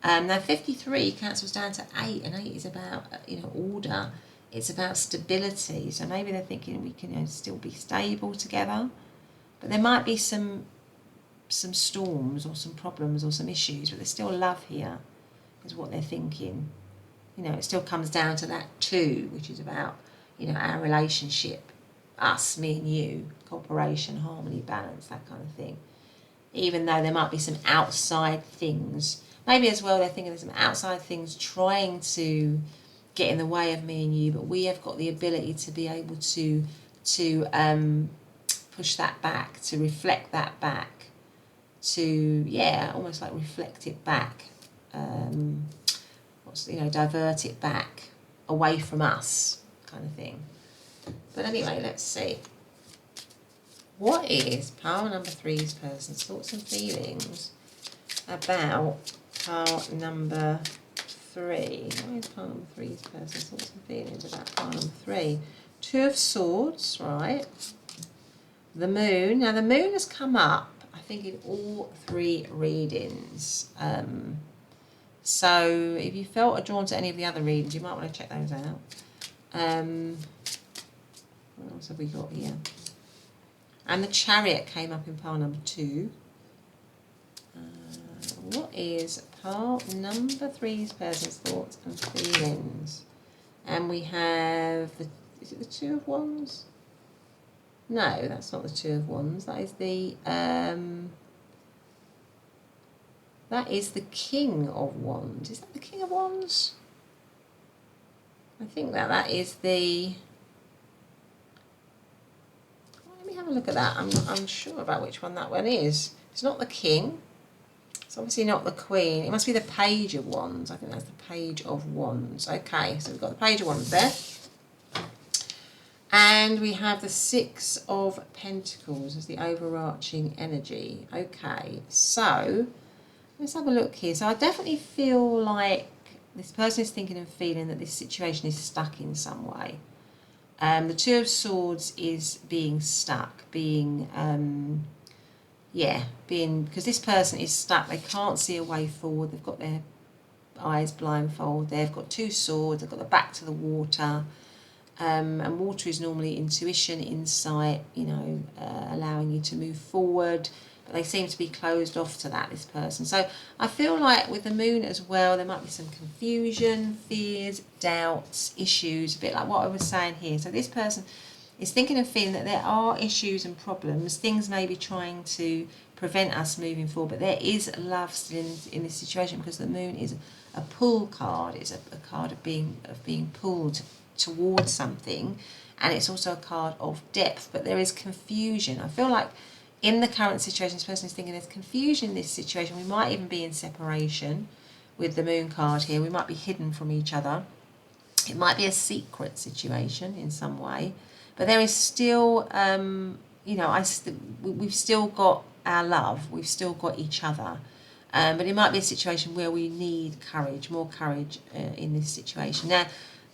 Now 53 cancels down to 8, and 8 is about order. It's about stability. So maybe they're thinking we can still be stable together, but there might be some storms or some problems or some issues, but there's still love here, is what they're thinking. It still comes down to that 2, which is about our relationship, us, me and you, cooperation, harmony, balance, that kind of thing. Even though there might be some outside things, maybe as well they're thinking there's some outside things trying to get in the way of me and you, but we have got the ability to be able to push that back, to reflect that back, to almost like reflect it back, divert it back away from us, kind of thing. But anyway, let's see. What is pile number 3's person's thoughts and feelings about pile number 3. What is pile number 3's person's thoughts and feelings about pile number 3? 2 of Swords, right? The Moon. Now the Moon has come up, I think, in all 3 readings. So if you felt drawn to any of the other readings, you might want to check those out. What else have we got here? And the Chariot came up in pile number 2. What is pile number 3's person's thoughts and feelings? And we have, is it the 2 of Wands? No, that's not the 2 of Wands. That is the King of Wands. Is that the King of Wands? I think that is the... Let me have a look at that. I'm not unsure about which one that one is. It's not the King. It's obviously not the Queen. It must be the Page of Wands. I think that's the Page of Wands. Okay, so we've got the Page of Wands there. And we have the 6 of Pentacles as the overarching energy. Okay, so let's have a look here. So I definitely feel like this person is thinking and feeling that this situation is stuck in some way. The 2 of Swords is being stuck, because this person is stuck. They can't see a way forward. They've got their eyes blindfold. They've got 2 swords. They've got the back to the water. And water is normally intuition, insight, allowing you to move forward. But they seem to be closed off to that, this person. So I feel like with the Moon as well, there might be some confusion, fears, doubts, issues, a bit like what I was saying here. So this person is thinking and feeling that there are issues and problems, things may be trying to prevent us moving forward, but there is love still in this situation, because the Moon is a pull card. It's a card of being pulled towards something, and it's also a card of depth, but there is confusion. I feel like in the current situation, this person is thinking there's confusion in this situation. We might even be in separation with the Moon card here. We might be hidden from each other. It might be a secret situation in some way, but there is still, we've still got our love. We've still got each other. But it might be a situation where we need courage, more courage in this situation. Now,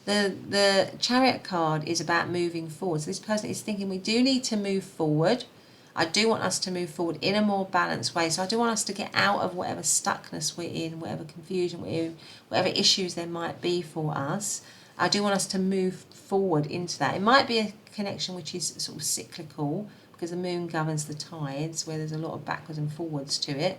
the Chariot card is about moving forward. So this person is thinking we do need to move forward. I do want us to move forward in a more balanced way. So I do want us to get out of whatever stuckness we're in, whatever confusion we're in, whatever issues there might be for us. I do want us to move forward into that. It might be a connection which is sort of cyclical, because the Moon governs the tides, where there's a lot of backwards and forwards to it.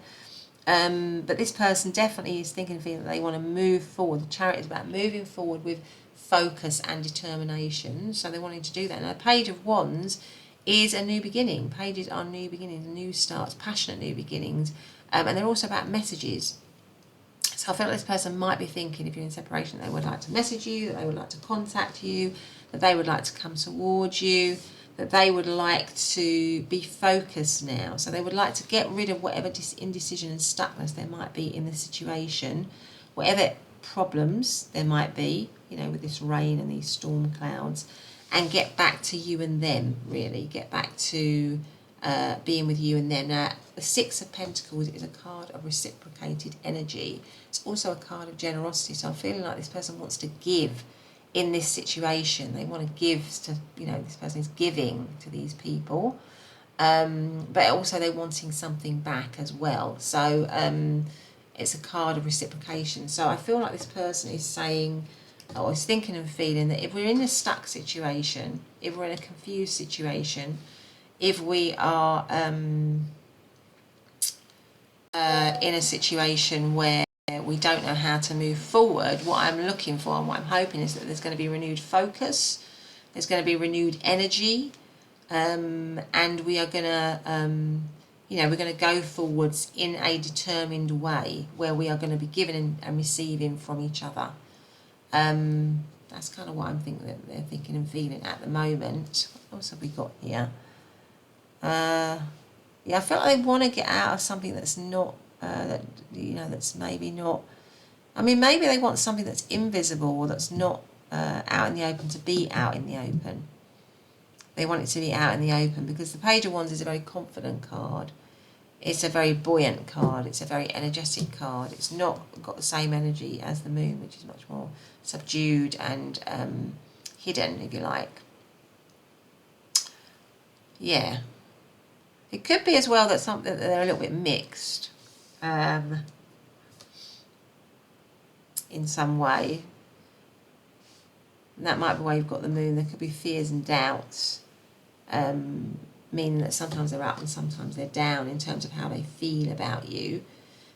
But this person definitely is thinking and feeling that they want to move forward. The Chariot is about moving forward with focus and determination. So they're wanting to do that. Now, the Page of Wands is a new beginning. Pages are new beginnings, new starts, passionate new beginnings. And they're also about messages. So I feel like this person might be thinking, if you're in separation, they would like to message you, that they would like to contact you, that they would like to come towards you, that they would like to be focused now. So they would like to get rid of whatever indecision and stuckness there might be in the situation, whatever problems there might be, with this rain and these storm clouds, and get back to you and them, really. Get back to being with you and them. Now, the 6 of Pentacles is a card of reciprocated energy. It's also a card of generosity. So I'm feeling like this person wants to give in this situation. They want to give to, this person is giving to these people. But also they're wanting something back as well. So it's a card of reciprocation. So I feel like this person is saying, or is thinking and feeling that if we're in a stuck situation, if we're in a confused situation, if we are in a situation where we don't know how to move forward, what I'm looking for and what I'm hoping is that there's going to be renewed focus, there's going to be renewed energy, and we are going to, we're going to go forwards in a determined way where we are going to be giving and receiving from each other. That's kind of what I'm thinking that they're thinking and feeling at the moment. What else have we got here? I feel like they want to get out of something that's not, that's maybe not. I mean, maybe they want something that's invisible or that's not out in the open to be out in the open. They want it to be out in the open, because the Page of Wands is a very confident card. It's a very buoyant card. It's a very energetic card. It's not got the same energy as the moon, which is much more subdued and hidden, if you like. Yeah. It could be as well that they're a little bit mixed in some way. And that might be why you've got the moon. There could be fears and doubts, meaning that sometimes they're up and sometimes they're down in terms of how they feel about you.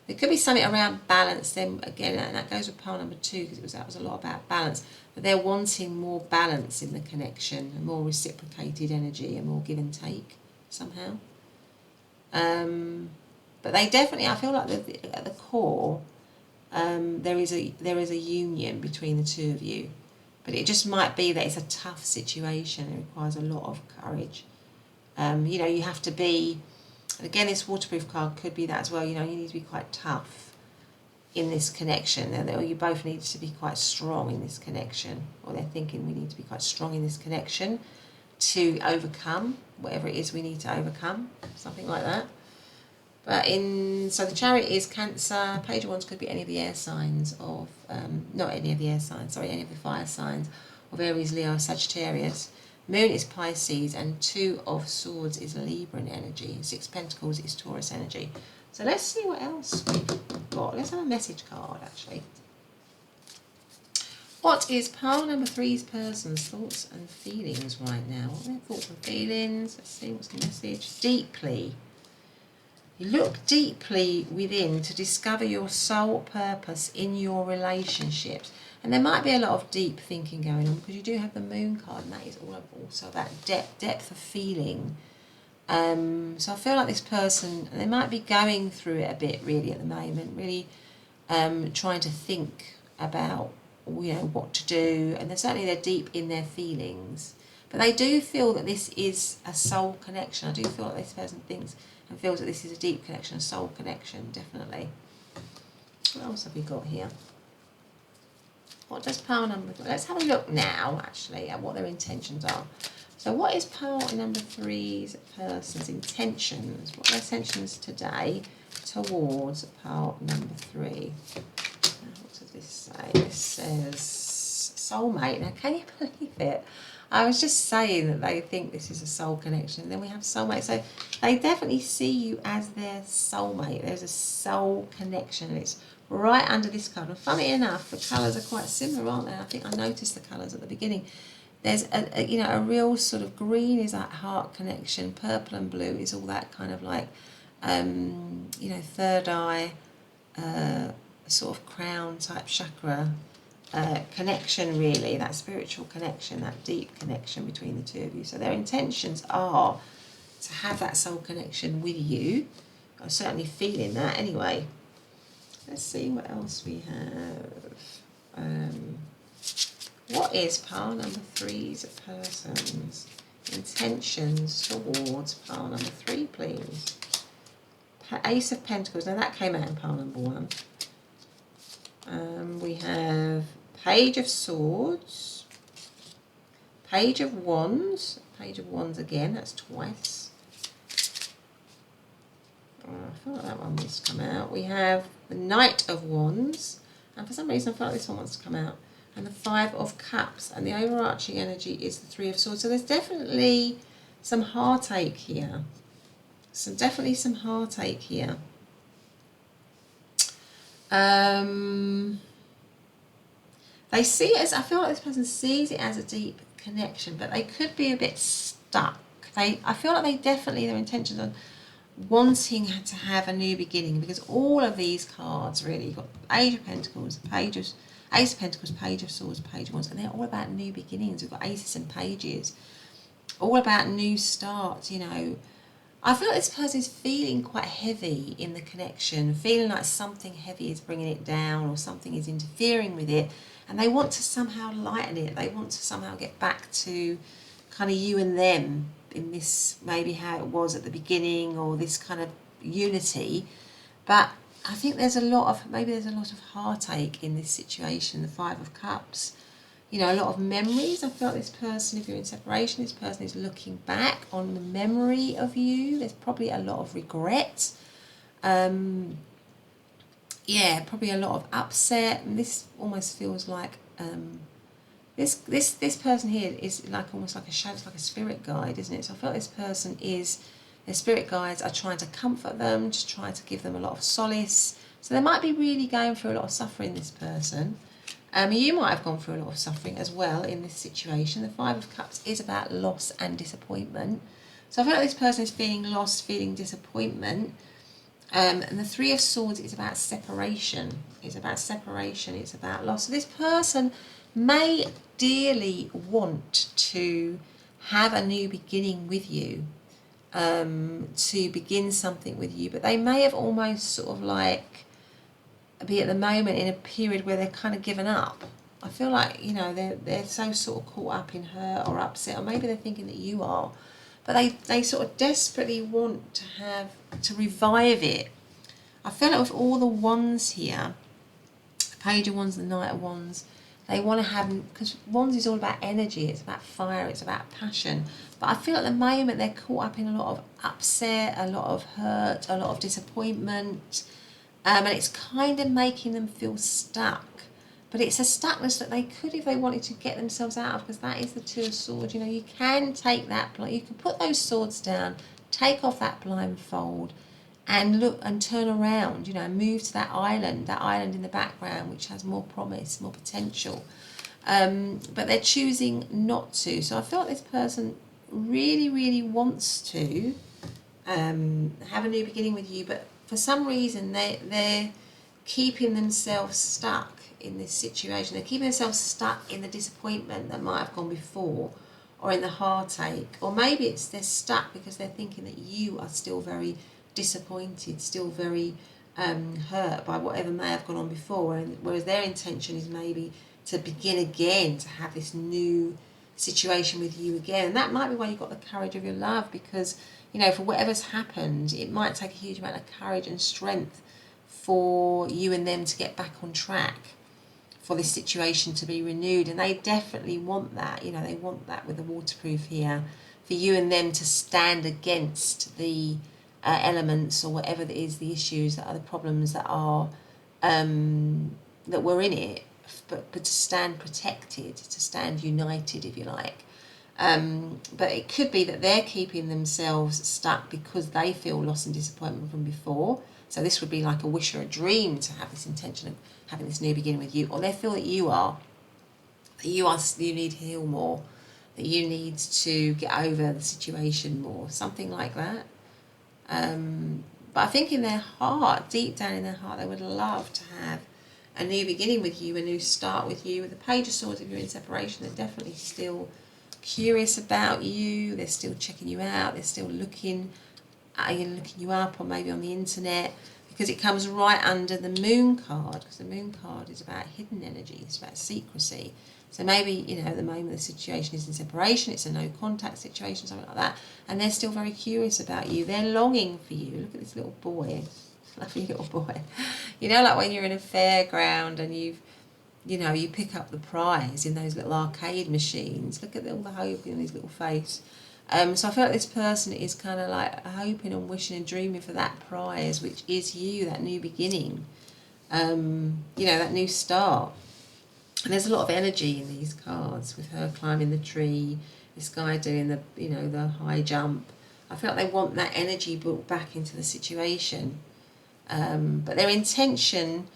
There could be something around balance then again, and that goes with pile number 2 because that was a lot about balance. But they're wanting more balance in the connection, and more reciprocated energy, and more give and take somehow. But they definitely, I feel like at the core, there is a union between the two of you. But it just might be that it's a tough situation. It requires a lot of courage. You know, you have to be, and again, this waterproof card could be that as well. You know, you need to be quite tough in this connection. Or you both need to be quite strong in this connection. Or they're thinking we need to be quite strong in this connection to overcome whatever it is we need to overcome. Something like that. But so the Chariot is Cancer. Page of Wands could be any of the air signs of, not any of the air signs, sorry, any of the fire signs of Aries, Leo, Sagittarius. Moon is Pisces, and 2 of Swords is Libran energy. 6 Pentacles is Taurus energy. So let's see what else we've got. Let's have a message card, actually. What is pile number 3's person's thoughts and feelings right now? What are their thoughts and feelings? Let's see, what's the message? Deeply. You look deeply within to discover your soul purpose in your relationships. And there might be a lot of deep thinking going on because you do have the Moon card, and that is also about depth of feeling. So I feel like this person, they might be going through it a bit really at the moment, really trying to think about, you know, what to do. And they're deep in their feelings. But they do feel that this is a soul connection. I do feel like this person thinks and feels that this is a deep connection, a soul connection, definitely. What else have we got here? What does pile number... Let's have a look now, actually, at what their intentions are. So what is pile number 3's person's intentions? What are their intentions today towards pile number 3? What does this say? This says soulmate. Now, can you believe it? I was just saying that they think this is a soul connection. And then we have soulmate. So they definitely see you as their soulmate. There's a soul connection. And it's right under this card. And funny enough, the colours are quite similar, aren't they? I think I noticed the colours at the beginning. There's a real sort of green is that heart connection. Purple and blue is all that kind of like, third eye, sort of crown type chakra. Connection, really, that spiritual connection, that deep connection between the two of you. So their intentions are to have that soul connection with you. I'm certainly feeling that anyway. Let's see what else we have. What is pile number 3's person's intentions towards pile number 3, please? Ace of Pentacles. Now that came out in pile number 1. We have Page of Swords, Page of Wands again, that's twice. I feel like that one wants to come out. We have the Knight of Wands, and for some reason I feel like this one wants to come out. And the 5 of Cups, and the overarching energy is the 3 of Swords. So there's definitely some heartache here. Definitely some heartache here. They see it as, I feel like this person sees it as a deep connection, but they could be a bit stuck. I feel like their intentions are wanting to have a new beginning, because all of these cards really, you've got Ace of Pentacles, Ace of Pentacles, Page of Swords, Page of Wands, and they're all about new beginnings. We've got Aces and Pages, all about new starts, you know. I feel like this person is feeling quite heavy in the connection, feeling like something heavy is bringing it down or something is interfering with it, and they want to somehow lighten it. They want to somehow get back to kind of you and them in this, maybe how it was at the beginning, or this kind of unity. But I think there's a lot of heartache in this situation. The 5 of Cups, you know, a lot of memories. I feel like this person, if you're in separation, this person is looking back on the memory of you. There's probably a lot of regret. Yeah, probably a lot of upset. And this almost feels like this person here is like almost like a shadow, it's like a spirit guide, isn't it? So I felt this person is, their spirit guides are trying to comfort them, just trying to give them a lot of solace. So they might be really going through a lot of suffering, this person. You might have gone through a lot of suffering as well in this situation. The Five of Cups is about loss and disappointment. So I feel like this person is feeling lost, feeling disappointment. And the Three of Swords is about separation. It's about separation. It's about loss. So this person may dearly want to have a new beginning with you, to begin something with you, but they may have almost sort of like be at the moment in a period where they're kind of given up. I feel like, you know, they're so sort of caught up in hurt or upset, or maybe they're thinking that you are, but they sort of desperately want to revive it. I feel like with all the wands here, the Page of Wands, the Knight of Wands, they want to have, because Wands is all about energy, it's about fire, it's about passion. But I feel at the moment they're caught up in a lot of upset, a lot of hurt, a lot of disappointment, and it's kind of making them feel stuck. But it's a stuckness that they could, if they wanted to, get themselves out of, because that is the Two of Swords. You know, you can take that, you can put those swords down, take off that blindfold, and look and turn around, you know, move to that island in the background, which has more promise, more potential. But they're choosing not to. So I feel like this person really, really wants to have a new beginning with you, but for some reason they're keeping themselves stuck in this situation. They're keeping themselves stuck in the disappointment that might have gone before, or in the heartache, or maybe it's they're stuck because they're thinking that you are still very disappointed, still very hurt by whatever may have gone on before, and whereas their intention is maybe to begin again, to have this new situation with you again. And that might be why you've got the courage of your love, because, you know, for whatever's happened, it might take a huge amount of courage and strength for you and them to get back on track, for this situation to be renewed. And they definitely want that, you know, they want that with the waterproof here, for you and them to stand against the elements, or whatever it is, the issues that are the problems that are that were in it, but to stand protected, to stand united, if you like. But it could be that they're keeping themselves stuck because they feel loss and disappointment from before. So this would be like a wish or a dream to have this intention of having this new beginning with you, or they feel that you need to heal more, that you need to get over the situation more, something like that. But I think in their heart, deep down in their heart, they would love to have a new beginning with you, a new start with you. With the Page of Swords, if you're in separation, they're definitely still curious about you. They're still checking you out. They're still looking you up, or maybe on the internet, because it comes right under the Moon card, because the Moon card is about hidden energy, it's about secrecy. So maybe, you know, at the moment the situation is in separation, it's a no contact situation, something like that, and they're still very curious about you. They're longing for you. Look at this little boy, lovely little boy. You know, like when you're in a fairground and you pick up the prize in those little arcade machines. Look at all the hope in his little face. So I feel like this person is kind of like hoping and wishing and dreaming for that prize, which is you, that new beginning, that new start. And there's a lot of energy in these cards, with her climbing the tree, this guy doing the high jump. I feel like they want that energy brought back into the situation. But their intention,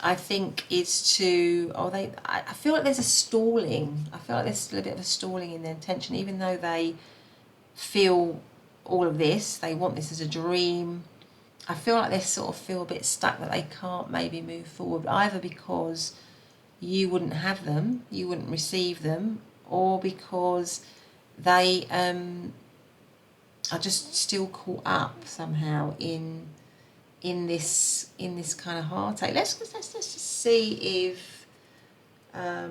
I think, is to, I feel like there's a stalling. I feel like there's still a bit of a stalling in their intention, even though they feel all of this, they want this as a dream. I feel like they sort of feel a bit stuck, that they can't maybe move forward, either because you wouldn't have them, you wouldn't receive them, or because they are just still caught up somehow in this kind of heartache. Let's just see if let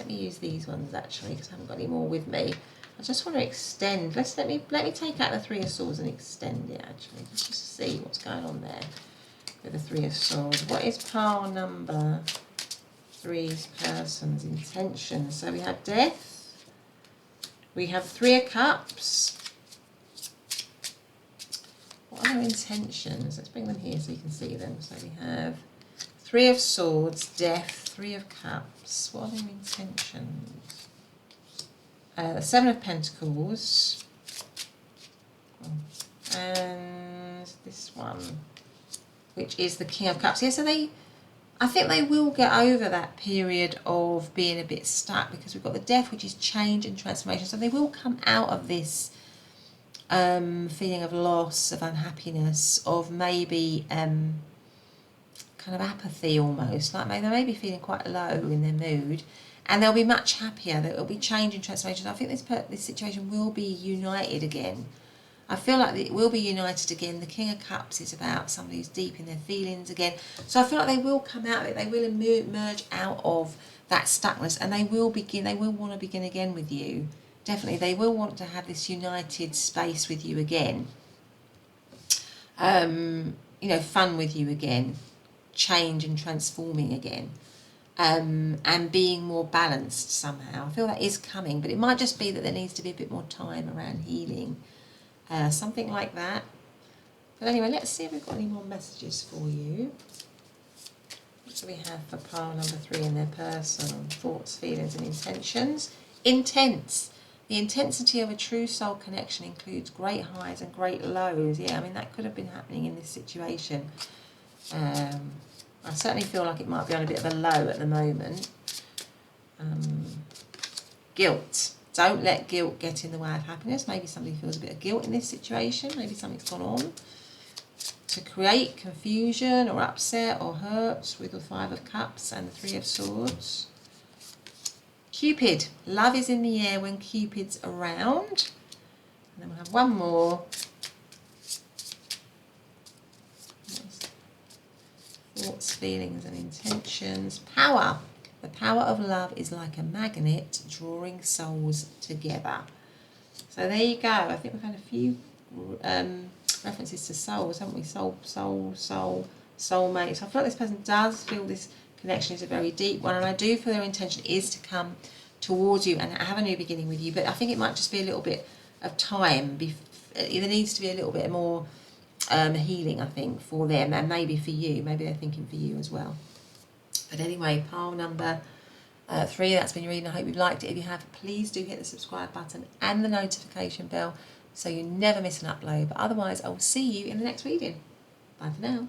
me use these ones actually, because I haven't got any more with me. I just want to extend. Let me take out the Three of Swords and extend it actually, just to see what's going on there with the Three of Swords. What is pile number 3's person's intention? So we have death, we have Three of Cups. What are their intentions? Let's bring them here so you can see them. So we have Three of Swords, Death, Three of Cups. What are their intentions? The Seven of Pentacles. And this one, which is the King of Cups. Yeah, so I think they will get over that period of being a bit stuck, because we've got the Death, which is change and transformation. So they will come out of this feeling of loss, of unhappiness, of maybe kind of apathy almost. Like they may be feeling quite low in their mood, and they'll be much happier. There will be change and transformation. I think this situation will be united again. I feel like it will be united again. The King of Cups is about somebody who's deep in their feelings again. So I feel like they will come out of it. They will emerge out of that stuckness, and they will begin. They will want to begin again with you. Definitely, they will want to have this united space with you again. You know, fun with you again, change and transforming again, and being more balanced somehow. I feel that is coming, but it might just be that there needs to be a bit more time around healing. Something like that. But anyway, let's see if we've got any more messages for you. What do we have for pile number 3 in their personal thoughts, feelings and intentions? Intense. The intensity of a true soul connection includes great highs and great lows. Yeah, I mean, that could have been happening in this situation. I certainly feel like it might be on a bit of a low at the moment. Guilt. Don't let guilt get in the way of happiness. Maybe somebody feels a bit of guilt in this situation. Maybe something's gone on to create confusion or upset or hurt with the 5 of Cups and the 3 of Swords. Cupid. Love is in the air when Cupid's around. And then we'll have one more. Thoughts, feelings and intentions. Power. The power of love is like a magnet drawing souls together. So there you go. I think we've had a few references to souls, haven't we? Soul, soulmate. So I feel like this person does feel this connection is a very deep one, and I do feel their intention is to come towards you and have a new beginning with you. But I think it might just be a little bit of time. There needs to be a little bit more healing, I think, for them, and maybe for you. Maybe they're thinking for you as well. But anyway, pile number 3, that's been your reading. I hope you've liked it. If you have, please do hit the subscribe button and the notification bell so you never miss an upload. But otherwise, I will see you in the next reading. Bye for now.